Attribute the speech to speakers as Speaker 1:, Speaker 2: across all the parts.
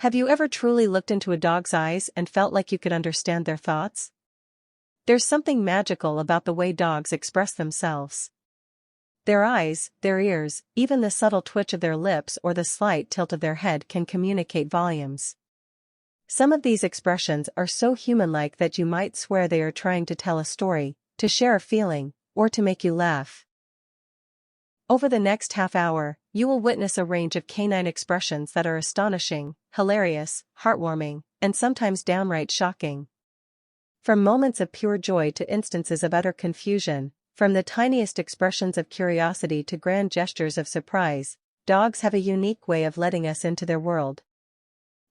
Speaker 1: Have you ever truly looked into a dog's eyes and felt like you could understand their thoughts? There's something magical about the way dogs express themselves. Their eyes, their ears, even the subtle twitch of their lips or the slight tilt of their head can communicate volumes. Some of these expressions are so human-like that you might swear they are trying to tell a story, to share a feeling, or to make you laugh. Over the next half hour, you will witness a range of canine expressions that are astonishing, hilarious, heartwarming, and sometimes downright shocking. From moments of pure joy to instances of utter confusion, from the tiniest expressions of curiosity to grand gestures of surprise, dogs have a unique way of letting us into their world.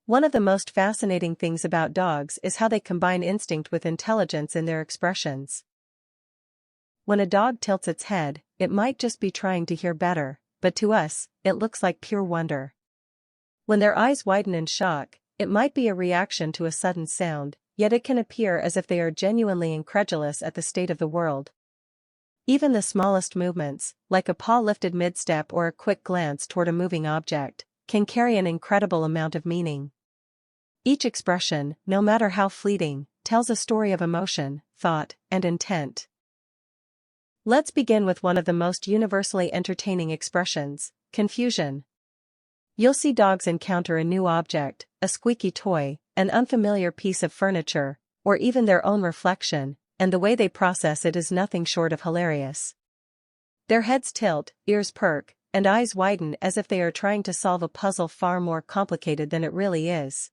Speaker 1: One of the most fascinating things about dogs is how they combine instinct with intelligence in their expressions. When a dog tilts its head, it might just be trying to hear better, but to us, it looks like pure wonder. When their eyes widen in shock, it might be a reaction to a sudden sound, yet it can appear as if they are genuinely incredulous at the state of the world. Even the smallest movements, like a paw lifted mid-step or a quick glance toward a moving object, can carry an incredible amount of meaning. Each expression, no matter how fleeting, tells a story of emotion, thought, and intent. Let's begin with one of the most universally entertaining expressions, confusion. You'll see dogs encounter a new object, a squeaky toy, an unfamiliar piece of furniture, or even their own reflection, and the way they process it is nothing short of hilarious. Their heads tilt, ears perk, and eyes widen as if they are trying to solve a puzzle far more complicated than it really is.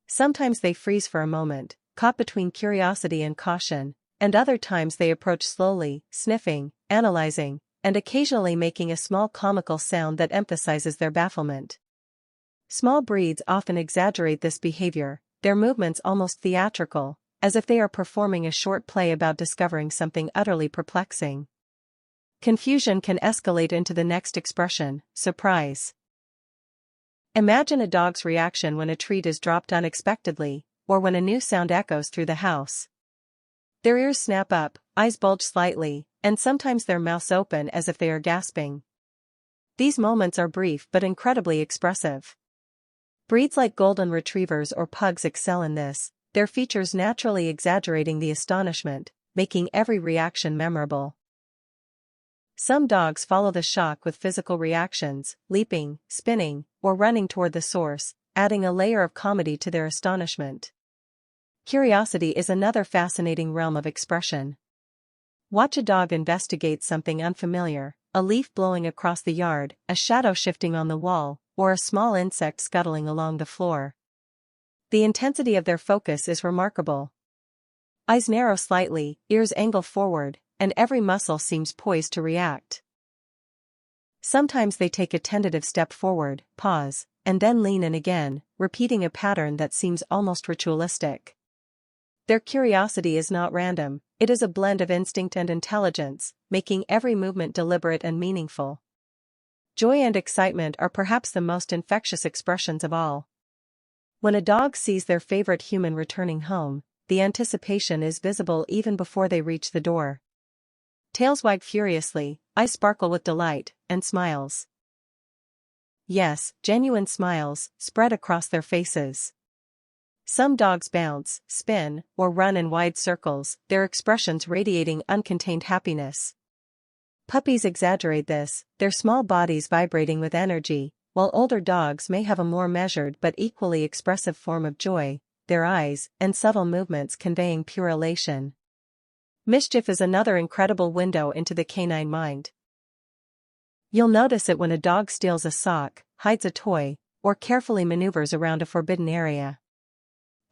Speaker 1: Sometimes they freeze for a moment, caught between curiosity and caution, and other times they approach slowly, sniffing, analyzing, and occasionally making a small comical sound that emphasizes their bafflement. Small breeds often exaggerate this behavior, their movements almost theatrical, as if they are performing a short play about discovering something utterly perplexing. Confusion can escalate into the next expression, surprise. Imagine a dog's reaction when a treat is dropped unexpectedly, or when a new sound echoes through the house. Their ears snap up, eyes bulge slightly, and sometimes their mouths open as if they are gasping. These moments are brief but incredibly expressive. Breeds like golden retrievers or pugs excel in this, their features naturally exaggerating the astonishment, making every reaction memorable. Some dogs follow the shock with physical reactions, leaping, spinning, or running toward the source, adding a layer of comedy to their astonishment. Curiosity is another fascinating realm of expression. Watch a dog investigate something unfamiliar, a leaf blowing across the yard, a shadow shifting on the wall, or a small insect scuttling along the floor. The intensity of their focus is remarkable. Eyes narrow slightly, ears angle forward, and every muscle seems poised to react. Sometimes they take a tentative step forward, pause, and then lean in again, repeating a pattern that seems almost ritualistic. Their curiosity is not random, it is a blend of instinct and intelligence, making every movement deliberate and meaningful. Joy and excitement are perhaps the most infectious expressions of all. When a dog sees their favorite human returning home, the anticipation is visible even before they reach the door. Tails wag furiously, eyes sparkle with delight, and smiles. Yes, genuine smiles, spread across their faces. Some dogs bounce, spin, or run in wide circles, their expressions radiating uncontained happiness. Puppies exaggerate this, their small bodies vibrating with energy, while older dogs may have a more measured but equally expressive form of joy, their eyes and subtle movements conveying pure elation. Mischief is another incredible window into the canine mind. You'll notice it when a dog steals a sock, hides a toy, or carefully maneuvers around a forbidden area.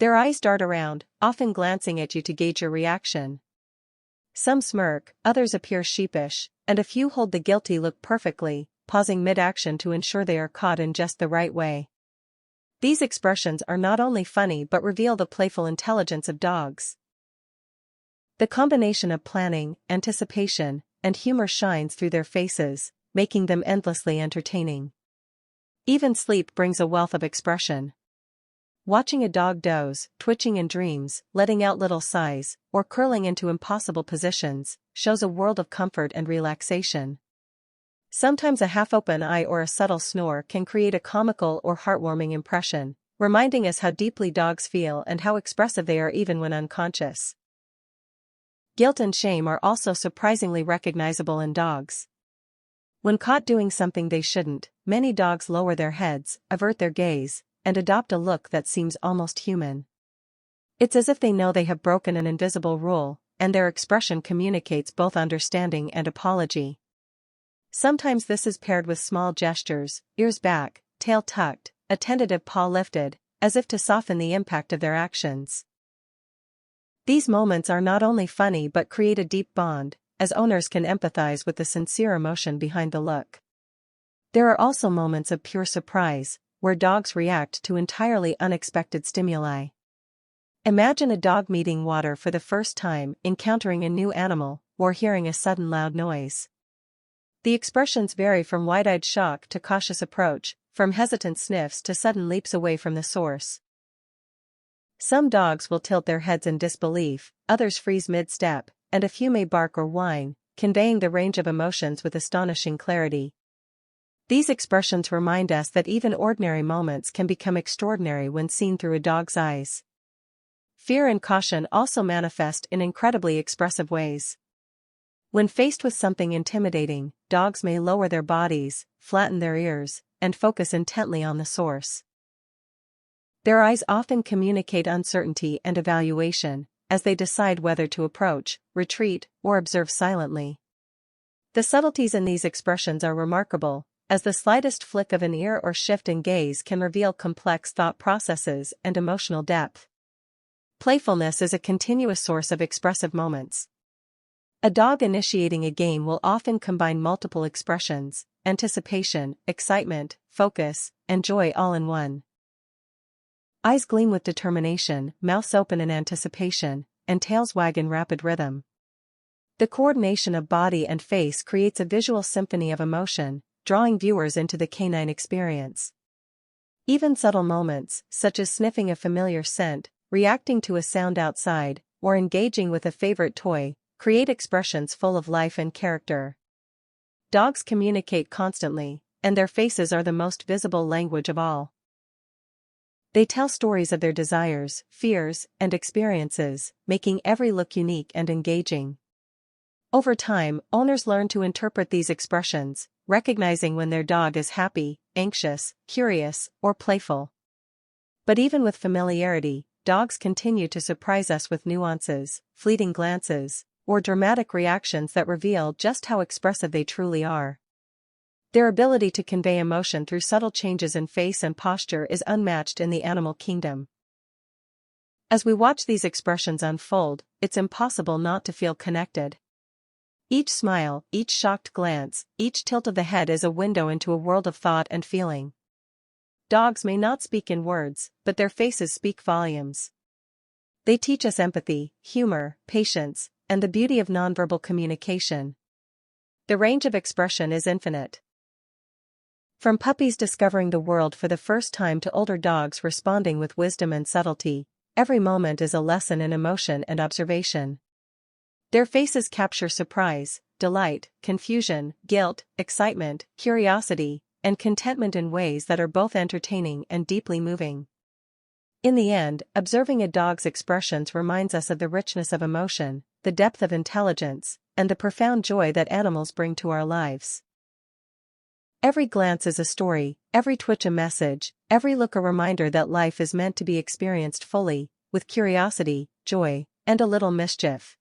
Speaker 1: Their eyes dart around, often glancing at you to gauge your reaction. Some smirk, others appear sheepish, and a few hold the guilty look perfectly, pausing mid-action to ensure they are caught in just the right way. These expressions are not only funny but reveal the playful intelligence of dogs. The combination of planning, anticipation, and humor shines through their faces, making them endlessly entertaining. Even sleep brings a wealth of expression. Watching a dog doze, twitching in dreams, letting out little sighs, or curling into impossible positions, shows a world of comfort and relaxation. Sometimes a half-open eye or a subtle snore can create a comical or heartwarming impression, reminding us how deeply dogs feel and how expressive they are even when unconscious. Guilt and shame are also surprisingly recognizable in dogs. When caught doing something they shouldn't, many dogs lower their heads, avert their gaze, and adopt a look that seems almost human. It's as if they know they have broken an invisible rule, and their expression communicates both understanding and apology. Sometimes this is paired with small gestures, ears back, tail tucked, a tentative paw lifted, as if to soften the impact of their actions. These moments are not only funny but create a deep bond, as owners can empathize with the sincere emotion behind the look. There are also moments of pure surprise, where dogs react to entirely unexpected stimuli. Imagine a dog meeting water for the first time, encountering a new animal, or hearing a sudden loud noise. The expressions vary from wide-eyed shock to cautious approach, from hesitant sniffs to sudden leaps away from the source. Some dogs will tilt their heads in disbelief, others freeze mid-step, and a few may bark or whine, conveying the range of emotions with astonishing clarity. These expressions remind us that even ordinary moments can become extraordinary when seen through a dog's eyes. Fear and caution also manifest in incredibly expressive ways. When faced with something intimidating, dogs may lower their bodies, flatten their ears, and focus intently on the source. Their eyes often communicate uncertainty and evaluation, as they decide whether to approach, retreat, or observe silently. The subtleties in these expressions are remarkable, as the slightest flick of an ear or shift in gaze can reveal complex thought processes and emotional depth. Playfulness is a continuous source of expressive moments. A dog initiating a game will often combine multiple expressions: anticipation, excitement, focus, and joy all in one. Eyes gleam with determination, mouths open in anticipation, and tails wag in rapid rhythm. The coordination of body and face creates a visual symphony of emotion, drawing viewers into the canine experience. Even subtle moments, such as sniffing a familiar scent, reacting to a sound outside, or engaging with a favorite toy, create expressions full of life and character. Dogs communicate constantly, and their faces are the most visible language of all. They tell stories of their desires, fears, and experiences, making every look unique and engaging. Over time, owners learn to interpret these expressions, recognizing when their dog is happy, anxious, curious, or playful. But even with familiarity, dogs continue to surprise us with nuances, fleeting glances, or dramatic reactions that reveal just how expressive they truly are. Their ability to convey emotion through subtle changes in face and posture is unmatched in the animal kingdom. As we watch these expressions unfold, it's impossible not to feel connected. Each smile, each shocked glance, each tilt of the head is a window into a world of thought and feeling. Dogs may not speak in words, but their faces speak volumes. They teach us empathy, humor, patience, and the beauty of nonverbal communication. The range of expression is infinite. From puppies discovering the world for the first time to older dogs responding with wisdom and subtlety, every moment is a lesson in emotion and observation. Their faces capture surprise, delight, confusion, guilt, excitement, curiosity, and contentment in ways that are both entertaining and deeply moving. In the end, observing a dog's expressions reminds us of the richness of emotion, the depth of intelligence, and the profound joy that animals bring to our lives. Every glance is a story, every twitch a message, every look a reminder that life is meant to be experienced fully, with curiosity, joy, and a little mischief.